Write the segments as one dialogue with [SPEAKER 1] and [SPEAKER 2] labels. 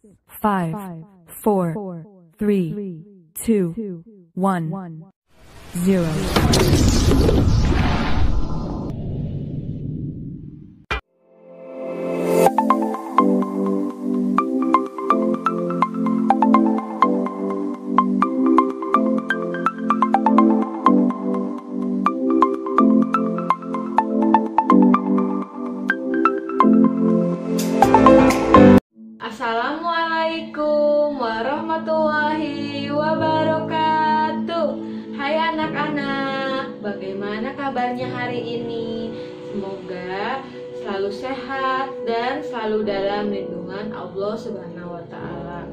[SPEAKER 1] 5, 4, 3, 2, 1, 0.
[SPEAKER 2] Assalamualaikum warahmatullahi wabarakatuh. Hai anak-anak, bagaimana kabarnya hari ini? Semoga selalu sehat dan selalu dalam lindungan Allah Subhanahu wa Ta'ala.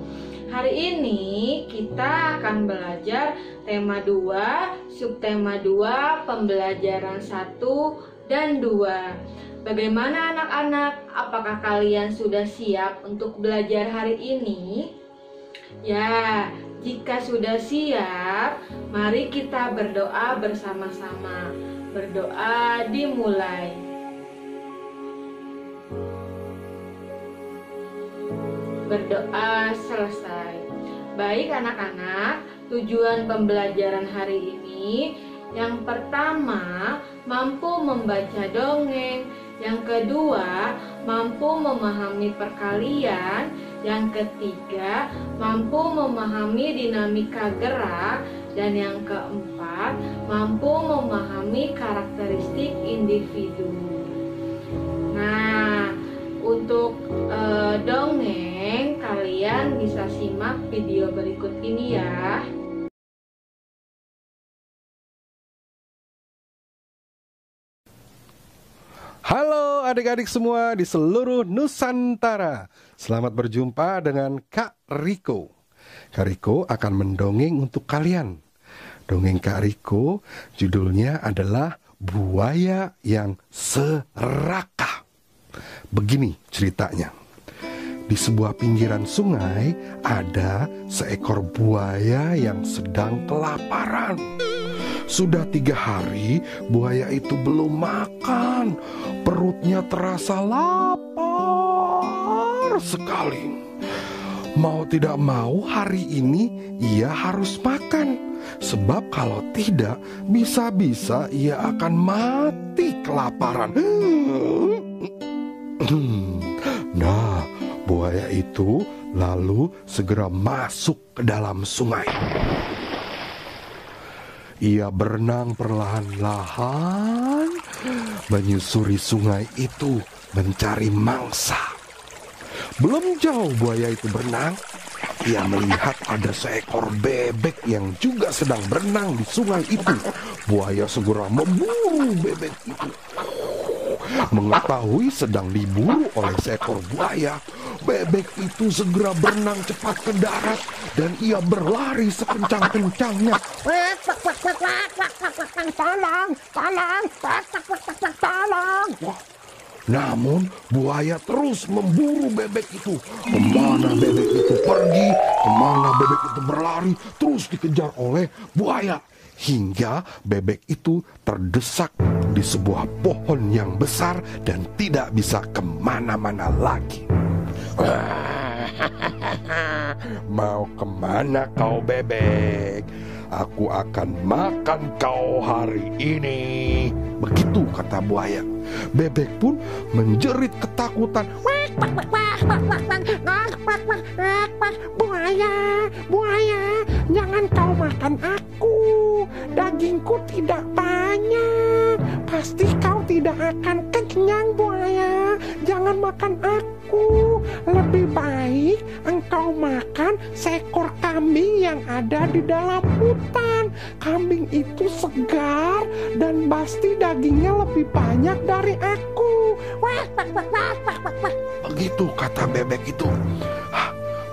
[SPEAKER 2] Hari ini kita akan belajar tema 2, subtema 2, pembelajaran 1 dan 2. Bagaimana anak-anak? Apakah kalian sudah siap untuk belajar hari ini? Ya, jika sudah siap, mari kita berdoa bersama-sama. Berdoa dimulai. Berdoa selesai. Baik anak-anak, tujuan pembelajaran hari ini yang pertama, mampu membaca dongeng. Yang kedua, mampu memahami perkalian. Yang ketiga, mampu memahami dinamika gerak. Dan yang keempat, mampu memahami karakteristik individu. Nah, untuk dongeng, kalian bisa simak video berikut ini ya.
[SPEAKER 3] Halo adik-adik semua di seluruh Nusantara. Selamat berjumpa dengan Kak Riko. Kak Riko akan mendongeng untuk kalian. Dongeng Kak Riko judulnya adalah Buaya yang Serakah. Begini ceritanya. Di sebuah pinggiran sungai ada seekor buaya yang sedang kelaparan. Sudah 3 hari buaya itu belum makan. Perutnya terasa lapar sekali. Mau tidak mau hari ini ia harus makan. Sebab kalau tidak bisa-bisa ia akan mati kelaparan. Nah, buaya itu lalu segera masuk ke dalam sungai. Ia berenang perlahan-lahan menyusuri sungai itu mencari mangsa. Belum jauh buaya itu berenang, ia melihat ada seekor bebek yang juga sedang berenang di sungai itu. Buaya segera memburu bebek itu. Mengetahui sedang diburu oleh seekor buaya, bebek itu segera berenang cepat ke darat dan ia berlari sekencang-kencangnya. Tolong, tolong, tolong. Wah, namun buaya terus memburu bebek itu. Kemana bebek itu pergi, kemana bebek itu berlari, terus dikejar oleh buaya. Hingga bebek itu terdesak di sebuah pohon yang besar dan tidak bisa kemana-mana lagi. Mau kemana kau bebek? Aku akan makan kau hari ini. Begitu kata buaya. Bebek pun menjerit ketakutan. Buaya, jangan kau makan aku. Dagingku tidak banyak. Pasti kau tidak akan kenyang buaya. Jangan makan aku. Lebih baik engkau makan seekor kambing yang ada di dalam hutan. Kambing itu segar dan pasti dagingnya lebih banyak dari aku. Begitu kata bebek itu.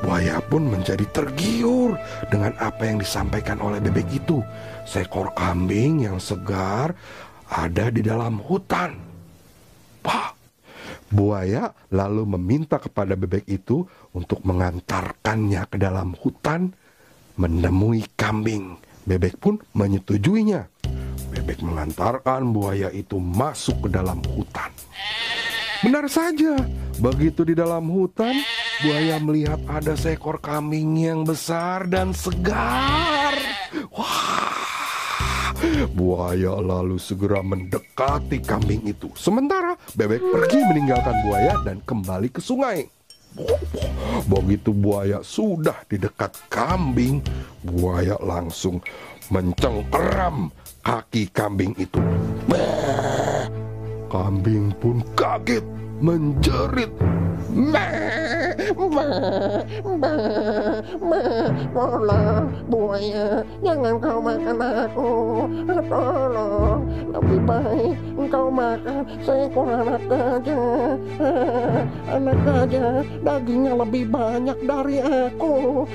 [SPEAKER 3] Buaya pun menjadi tergiur dengan apa yang disampaikan oleh bebek itu. Seekor kambing yang segar ada di dalam hutan. Buaya lalu meminta kepada bebek itu untuk mengantarkannya ke dalam hutan menemui kambing. Bebek pun menyetujuinya. Bebek mengantarkan buaya itu masuk ke dalam hutan. Benar saja, begitu di dalam hutan,
[SPEAKER 4] buaya melihat ada seekor kambing yang besar dan segar. Wah, buaya lalu segera mendekati kambing itu. Sementara bebek pergi meninggalkan buaya dan kembali ke sungai. Begitu buaya sudah di dekat kambing, buaya langsung mencengkeram kaki kambing itu. Kambing pun kaget, menjerit.
[SPEAKER 3] Tolong, buaya, jangan kau makan aku. Tolong, lebih baik engkau makan seekor anak gajah. Anak gajah dagingnya lebih banyak dari aku.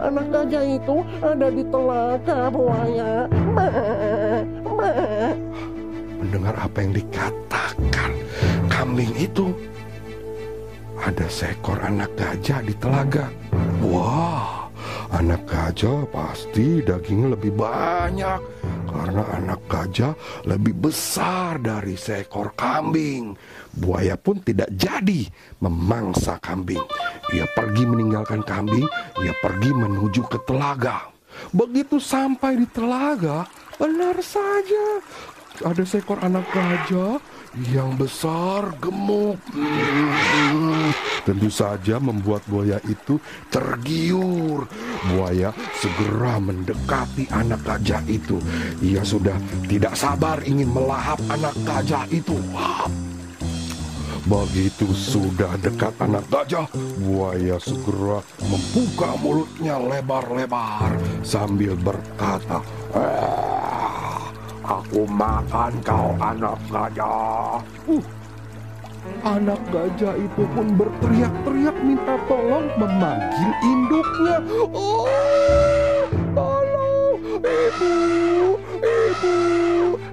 [SPEAKER 3] Anak gajah itu ada di telaga buaya.
[SPEAKER 4] Mendengar apa yang dikatakan kambing itu, ada seekor anak gajah di telaga. Wah, anak gajah pasti dagingnya lebih banyak karena anak gajah lebih besar dari seekor kambing. Buaya pun tidak jadi memangsa kambing. Ia pergi meninggalkan kambing, ia pergi menuju ke telaga. Begitu sampai di telaga, benar saja ada seekor anak gajah yang besar gemuk. Tentu saja membuat buaya itu tergiur. Buaya segera mendekati anak gajah itu. Ia sudah tidak sabar ingin melahap anak gajah itu. Begitu sudah dekat anak gajah, buaya segera membuka mulutnya lebar-lebar sambil berkata, "Aku makan kau anak gajah." Anak gajah itu pun berteriak-teriak minta tolong memanggil induknya. "Oh, tolong, ibu, ibu,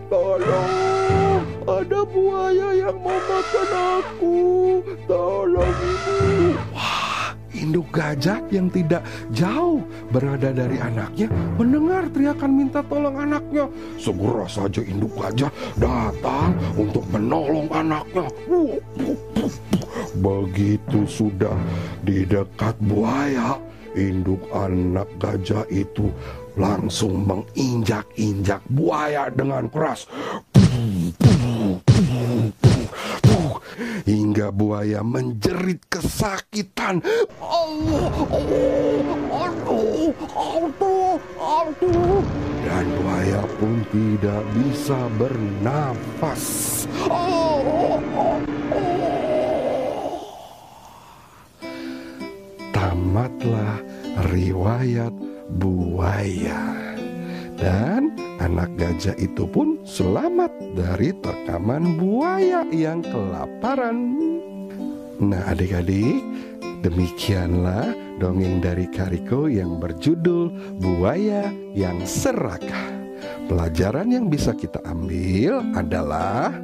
[SPEAKER 4] tolong, ada buaya yang mau makan aku, tolong ibu." Wah, induk gajah yang tidak jauh berada dari anaknya mendengar teriakan minta tolong anaknya. Segera saja induk gajah datang untuk menolong anaknya. Begitu sudah di dekat buaya, induk anak gajah itu langsung menginjak-injak buaya dengan keras. Hingga buaya menjerit kesakitan. Dan buaya pun tidak bisa bernafas. Tamatlah riwayat buaya. Dan anak gajah itu pun selamat dari terkaman buaya yang kelaparan. Nah adik-adik, demikianlah dongeng dari Kariko yang berjudul Buaya yang Serakah. Pelajaran yang bisa kita ambil adalah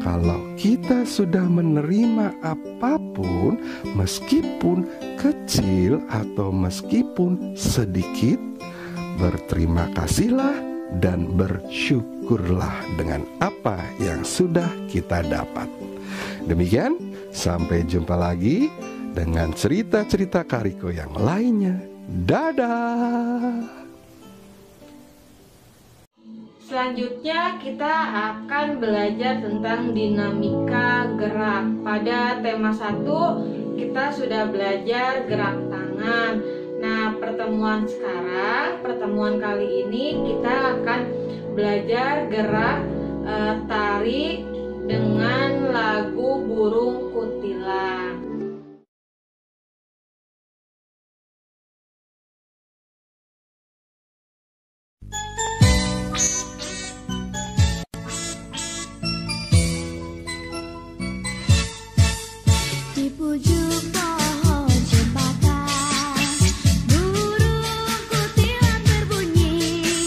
[SPEAKER 4] kalau kita sudah menerima apapun, meskipun kecil atau meskipun sedikit, berterima kasihlah dan bersyukurlah dengan apa yang sudah kita dapat. Demikian, sampai jumpa lagi dengan cerita-cerita Kariko yang lainnya. Dadah!
[SPEAKER 2] Selanjutnya kita akan belajar tentang dinamika gerak. Pada tema 1 kita sudah belajar gerak tangan. Nah, pertemuan kali ini kita akan belajar gerak tari dengan lagu Burung Kutilang.
[SPEAKER 5] Di ujung pohon cempaka, burung kutilang berbunyi,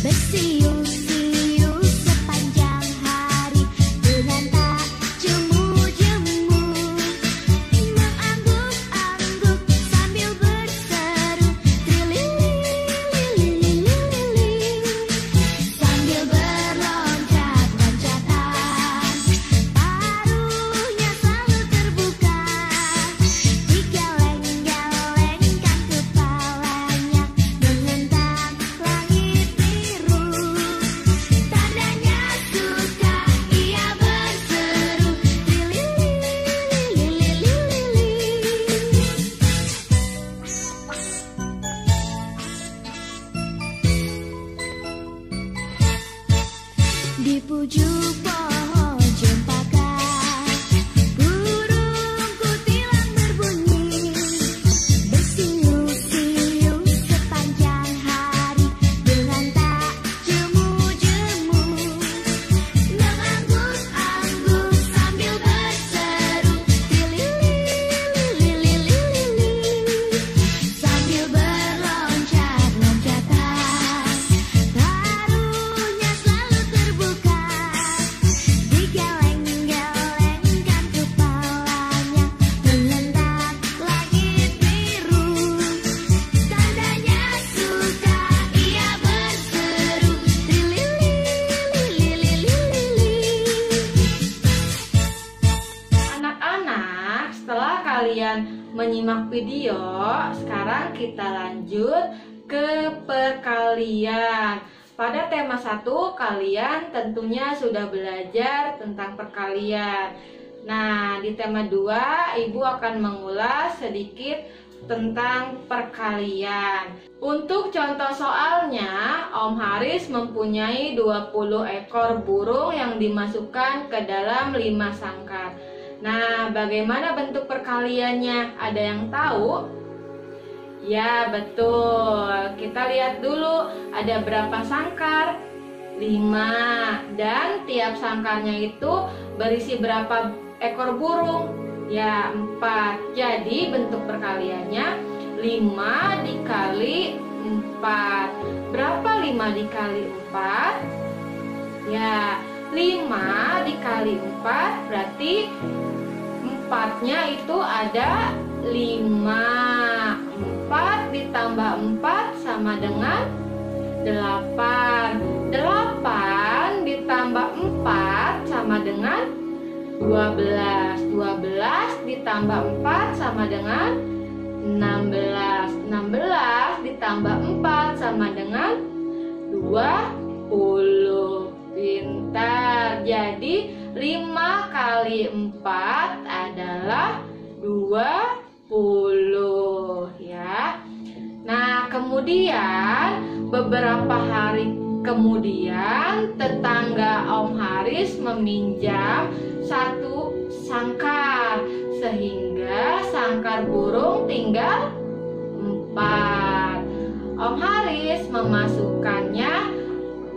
[SPEAKER 5] bersiul-siul sepanjang hari dengan tak jemu-jemu, mengangguk-angguk sambil berseru trilili-lili-lili, sambil berloncat-loncatan, paruhnya saling
[SPEAKER 2] kalian menyimak video, sekarang kita lanjut ke perkalian. Pada tema 1 kalian tentunya sudah belajar tentang perkalian. Nah, di tema 2 Ibu akan mengulas sedikit tentang perkalian. Untuk contoh soalnya, Om Haris mempunyai 20 ekor burung yang dimasukkan ke dalam 5 sangkar. Nah, bagaimana bentuk perkaliannya? Ada yang tahu? Ya, betul. Kita lihat dulu ada berapa sangkar? 5. Dan tiap sangkarnya itu berisi berapa ekor burung? Ya, 4. Jadi bentuk perkaliannya 5 dikali 4. Berapa 5 dikali 4? Ya, 5 dikali 4 berarti 4-nya itu ada 5. 4 ditambah 4 sama dengan 8. 8 ditambah 4 sama dengan 12. 12 ditambah 4 sama dengan 16. 16 ditambah 4 sama dengan 20. Pintar. Jadi 5 kali 4 adalah 20 ya. Nah, kemudian beberapa hari kemudian tetangga Om Haris meminjam 1 sangkar, sehingga sangkar burung tinggal 4. Om Haris memasukkannya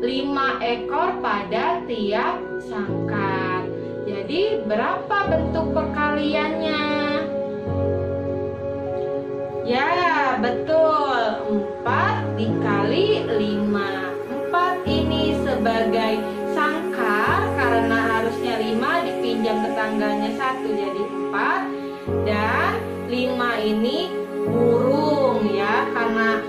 [SPEAKER 2] 5 ekor pada tiap sangkar. Jadi berapa bentuk perkaliannya? Ya, betul. 4 dikali 5. 4 ini sebagai sangkar karena harusnya 5 dipinjam tetangganya 1 jadi 4. Dan 5 ini burung ya, karena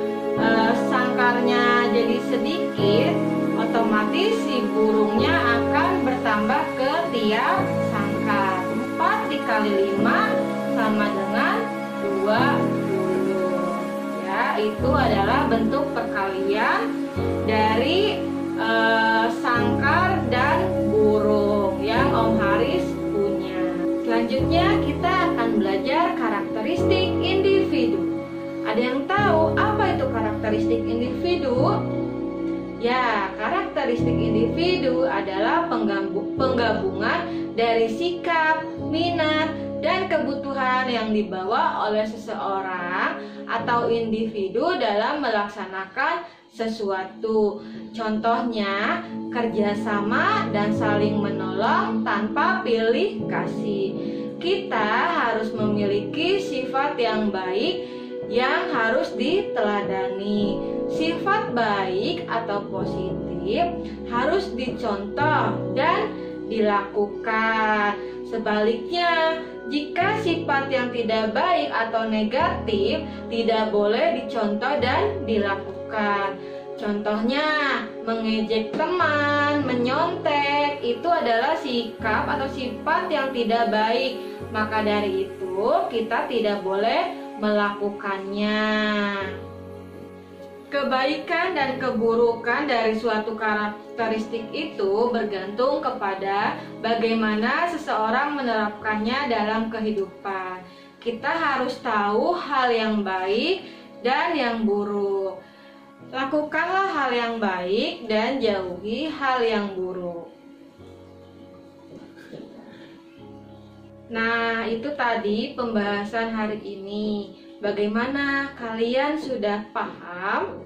[SPEAKER 2] sangkarnya jadi sedikit, otomatis si burungnya akan bertambah ke tiap sangkar. 4 dikali 5 sama dengan 20. Ya, itu adalah bentuk perkalian dari sangkar dan burung yang Om Haris punya. Selanjutnya kita akan belajar karakteristik individu. Ada yang tahu apa itu karakteristik individu? Ya, karakteristik individu adalah penggabungan dari sikap, minat, dan kebutuhan yang dibawa oleh seseorang atau individu dalam melaksanakan sesuatu. Contohnya, kerjasama dan saling menolong tanpa pilih kasih. Kita harus memiliki sifat yang baik yang harus diteladani. Sifat baik atau positif harus dicontoh dan dilakukan. Sebaliknya, jika sifat yang tidak baik atau negatif tidak boleh dicontoh dan dilakukan. Contohnya, mengejek teman, menyontek, itu adalah sikap atau sifat yang tidak baik. Maka dari itu, kita tidak boleh melakukannya. Kebaikan dan keburukan dari suatu karakteristik itu bergantung kepada bagaimana seseorang menerapkannya dalam kehidupan. Kita harus tahu hal yang baik dan yang buruk. Lakukanlah hal yang baik dan jauhi hal yang buruk. Nah, itu tadi pembahasan hari ini. Bagaimana, kalian sudah paham?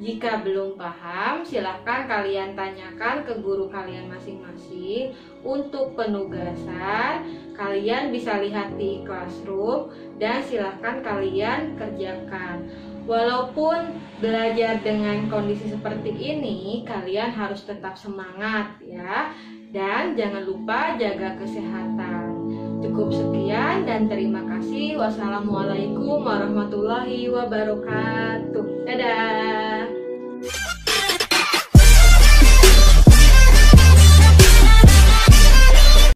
[SPEAKER 2] Jika belum paham, silahkan kalian tanyakan ke guru kalian masing-masing. Untuk penugasan, kalian bisa lihat di classroom dan silahkan kalian kerjakan. Walaupun belajar dengan kondisi seperti ini, kalian harus tetap semangat ya. Dan jangan lupa jaga kesehatan. Cukup sekian dan terima kasih. Wassalamualaikum warahmatullahi wabarakatuh. Dadah.